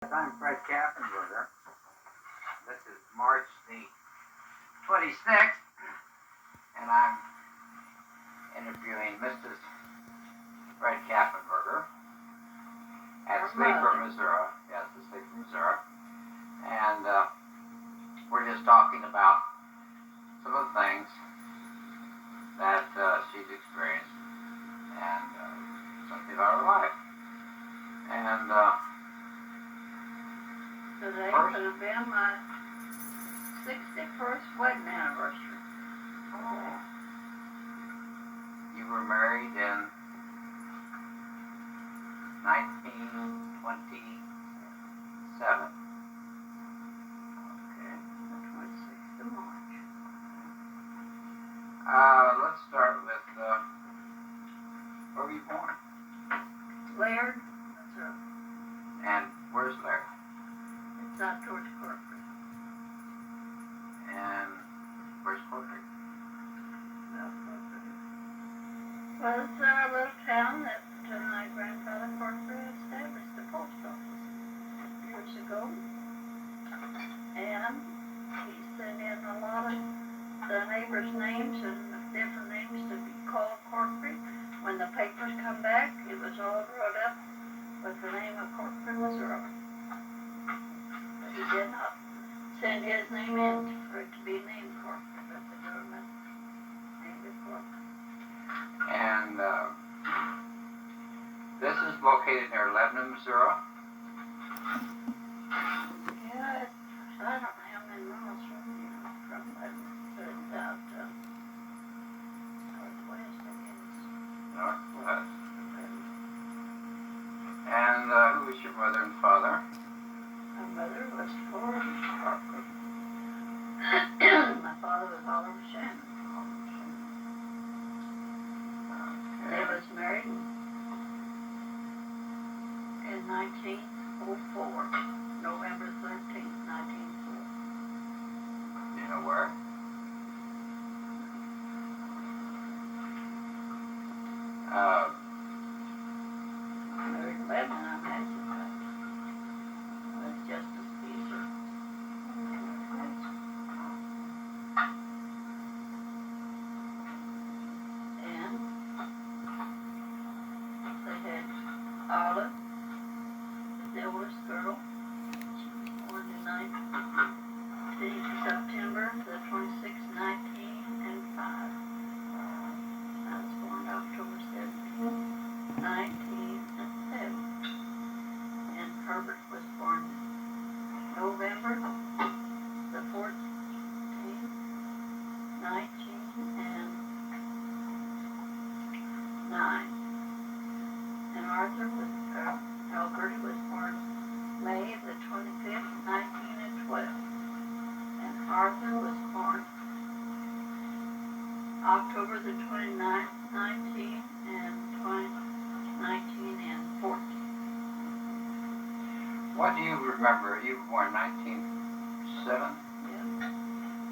I'm Fred Kaffenberger. This is March the 26th, and I'm interviewing Mrs. Fred Kaffenberger at Sleeper, Missouri. Yes, the Sleeper, Missouri. And we're just talking about some of the things that she's experienced and something about her life. And today would have been my 61st wedding anniversary. Oh. You were married in 1927. Okay. The 26th of March. Let's start with, where were you born? Laird, Missouri. And where's Larry? It's out towards Corporate. And where's Corporate? Well, Corporate was a little town that my grandfather Corporate established the post office years ago. And he sent in a lot of the neighbors' names and different names to be called Corporate. When the papers come back, it was all wrote up with the name of Corporate, Missouri. But he did not send his name in for it to be named Corporate, but the government named it Corporate. And this is located near Lebanon, Missouri. Yeah, I don't know how many miles from Lebanon, but it's out northwest, I guess. Northwest. And who was your mother and father? My mother was Florence Parker. My father was Oliver Shannon. They was married in 1904, November 13th, 1904. You know where? Married in Lebanon, I'm asking about. Was Justice Caesar. And they had Olive, the oldest girl. She was born in September the 26th, 1905. I was born October 17th, 1907. And Herbert was born November the 14th, 1909. And Albert was born May the 25th, 1912. And Arthur was born October the 29th, 1914. What do you remember? You were born 1907? Yeah.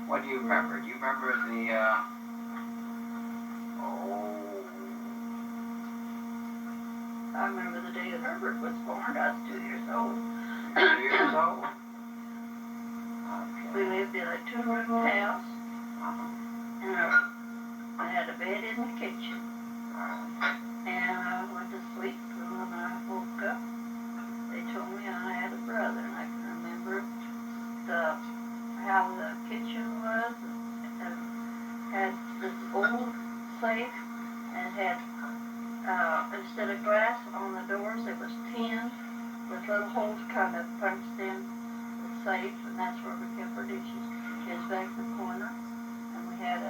What do you remember? Do you remember the, I remember the day that Herbert was born. I was 2 years old. 2 years old? We Okay. lived in a two-room house, and I had a bed in the kitchen. And I went to sleep, and when I woke up, they told me I had a brother, and I can remember how the kitchen was. It had this old safe, and it had, instead of glass on the doors, it was tin with little holes kind of punched in the safe, and that's where we kept our dishes. It was back in the corner, and we had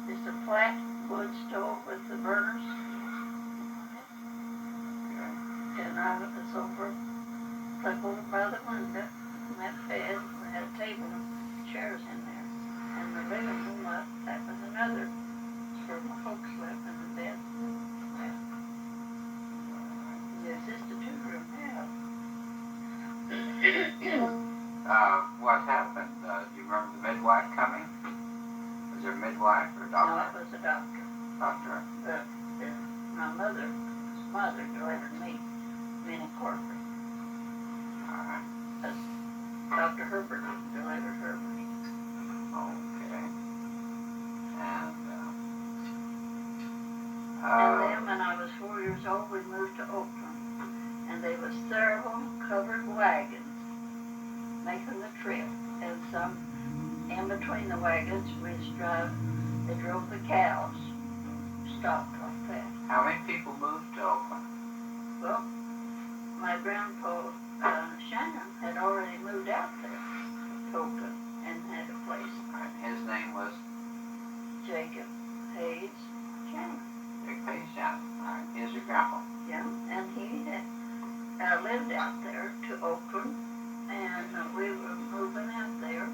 just a flat wood stove with the burners. And I was over, like over by the window, in that bed. We had a table and chairs in there. And the living room, that was another, where my folks slept in the bed. It's just a two-room house. What happened? Do you remember the midwife coming? Was there a midwife or a doctor? No, it was a doctor. Doctor. But my mother's mother delivered me in Corporate. Alright. Dr. Herbert delivered Herbert. Okay. And then when I was 4 years old, we moved to Oakland. And there was several covered wagons making the trip. And some in between the wagons, they drove the cows, stopped like that. how many people moved to Oakland? Well, my grandpa, Shannon, had already moved out there to Oakland and had a place. And his name was Jacob Hayes Shannon. Dick Hayes Shannon. All right, here's your grandpa. Yeah, and he had lived out there to Oakland, and we were moving out there,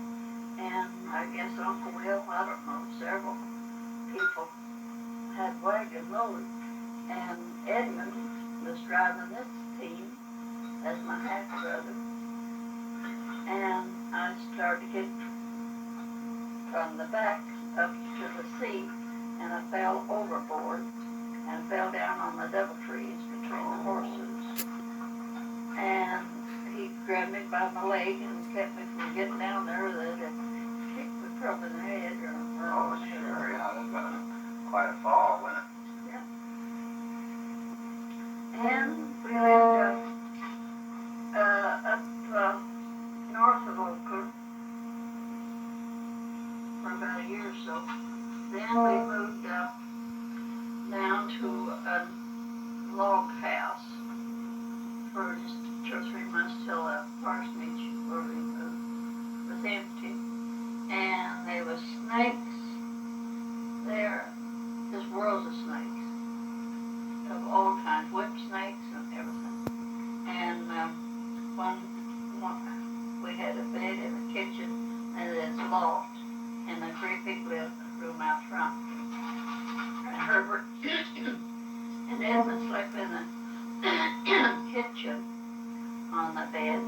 and I guess Uncle Will, I don't know, several people had wagon loads, and Edmund was driving this team as my half-brother, and I started to get from the back up to the seat, and I fell overboard and fell down on the double trees between the horses. And he grabbed me by my leg and kept me from getting down there with it and kicked me probably in the head or Oh, sure, yeah, that's quite a fall, wasn't it? Yeah. And we lived up north of Oakland for about a year or so. Then we moved down to a log house for just 2 or 3 months till the parsonage where we moved was empty. And there was snakes there, just worlds of snakes, of all kinds, whip snakes and everything. And we had a bed in the kitchen and it's loft and a great big living room out front. And Herbert and Edmund slept in the kitchen on the bed,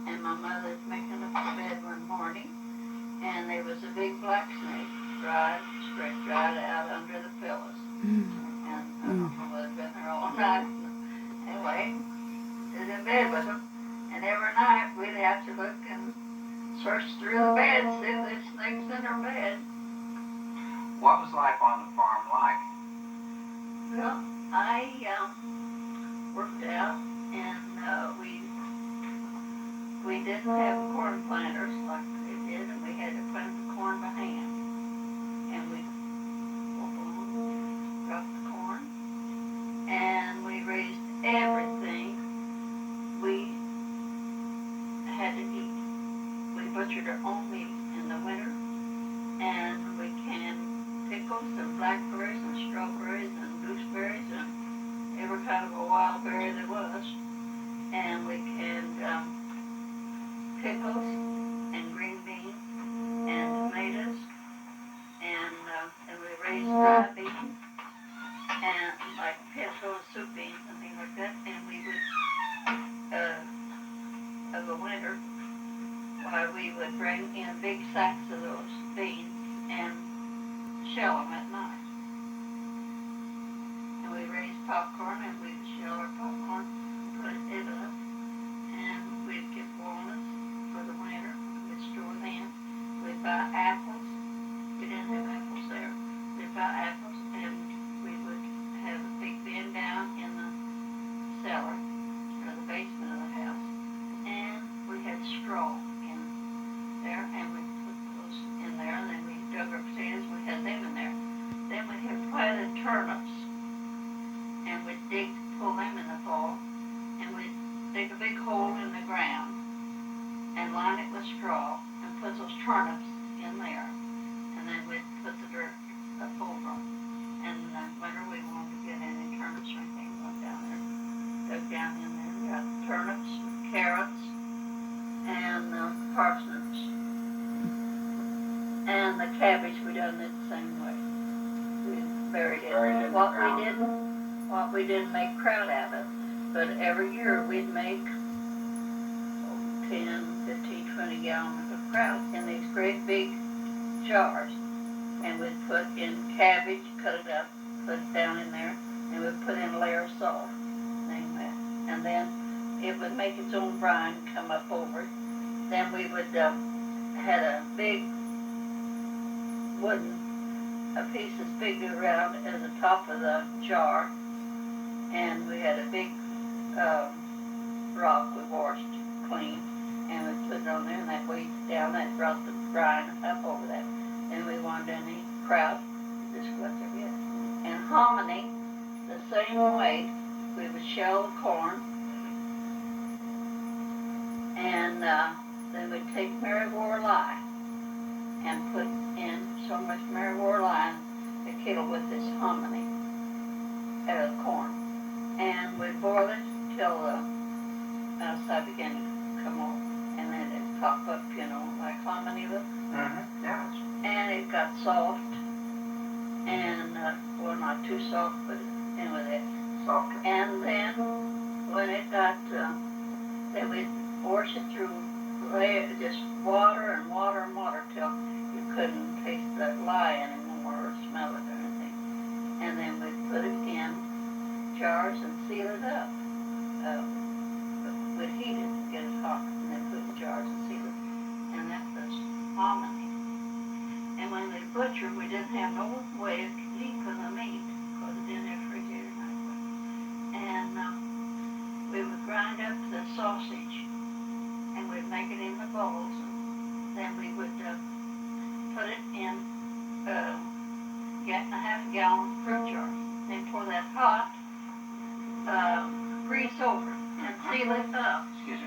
and my mother's making up the bed one morning, and there was a big black snake stretched right out under the pillows. And I don't know whether it'd been there all night. Anyway, I was in bed with them, and every night we'd have to look and search through the bed, see if there's snakes in our bed. What was life on the farm like? Well, I worked out, and we didn't have corn planters like they did, and we had to plant the corn by hand. And we'd walk along, drop the corn, and we raised everything we had to eat. We butchered our own meat in the winter, and we canned pickles and blackberries and strawberries and gooseberries and every kind of a wild berry there was. And we canned pickles and green beans and tomatoes, and we raised dry beans and like pesto soup beans and things like that. And we would of the winter, we would bring in big sacks of those beans and shell them at night. And we raised popcorn, and we'd shell our popcorn, put it up, and we'd get walnuts for the winter. We'd store them. We'd buy apples. We didn't have apples there. We'd buy apples, and we would have a big bin down in the cellar or the basement of the house, and we had straw in there, and we put those in there, and then we dug our potatoes. We had them in there. Then we had planted turnips, and we'd pull them in the fall, and we'd dig a big hole in the ground and line it with straw and put those turnips in there, and then we'd put the dirt up over them. And in the winter we wanted to get any turnips or anything, went down there, dug down in there, got turnips, carrots, and parsnips. And the cabbage, we done it the same way. We buried it. What we didn't make kraut out of, but every year we'd make 10, 15, 20 gallons of kraut in these great big jars. And we'd put in cabbage, cut it up, put it down in there, and we'd put in a layer of salt. And then it would make its own brine come up over it. then we would had a big wooden, a piece as big around as the top of the jar, and we had a big rock we washed clean, and we put it on there, and that weighed down, that brought the brine up over that. And we wanted any kraut, just what there is. And hominy, the same way, we would shell the corn, and then we'd take Maryborough lye and put in so much Maryborough lye in the kettle with this hominy out of the corn. And we'd boil it till the outside began to come off, and then it'd pop up, you know, like hominy would. Mm-hmm. Yeah. And it got soft, and well, not too soft, but anyway, that. Softer. And then when it got, then we'd wash it through just water and water and water till you couldn't taste that lye anymore or smell it or anything. And then we'd put it in jars and seal it up. We'd heat it, get it hot, and then put it in jars and seal it. And that was hominy. And when they butchered, we didn't have no way of keeping the meat because it didn't have refrigerator anyway. And we would grind up the sausage, and we'd make it in the bowls, and then we would put it in a half a gallon fruit jar. Then pour that hot grease over it and seal it up. Excuse me.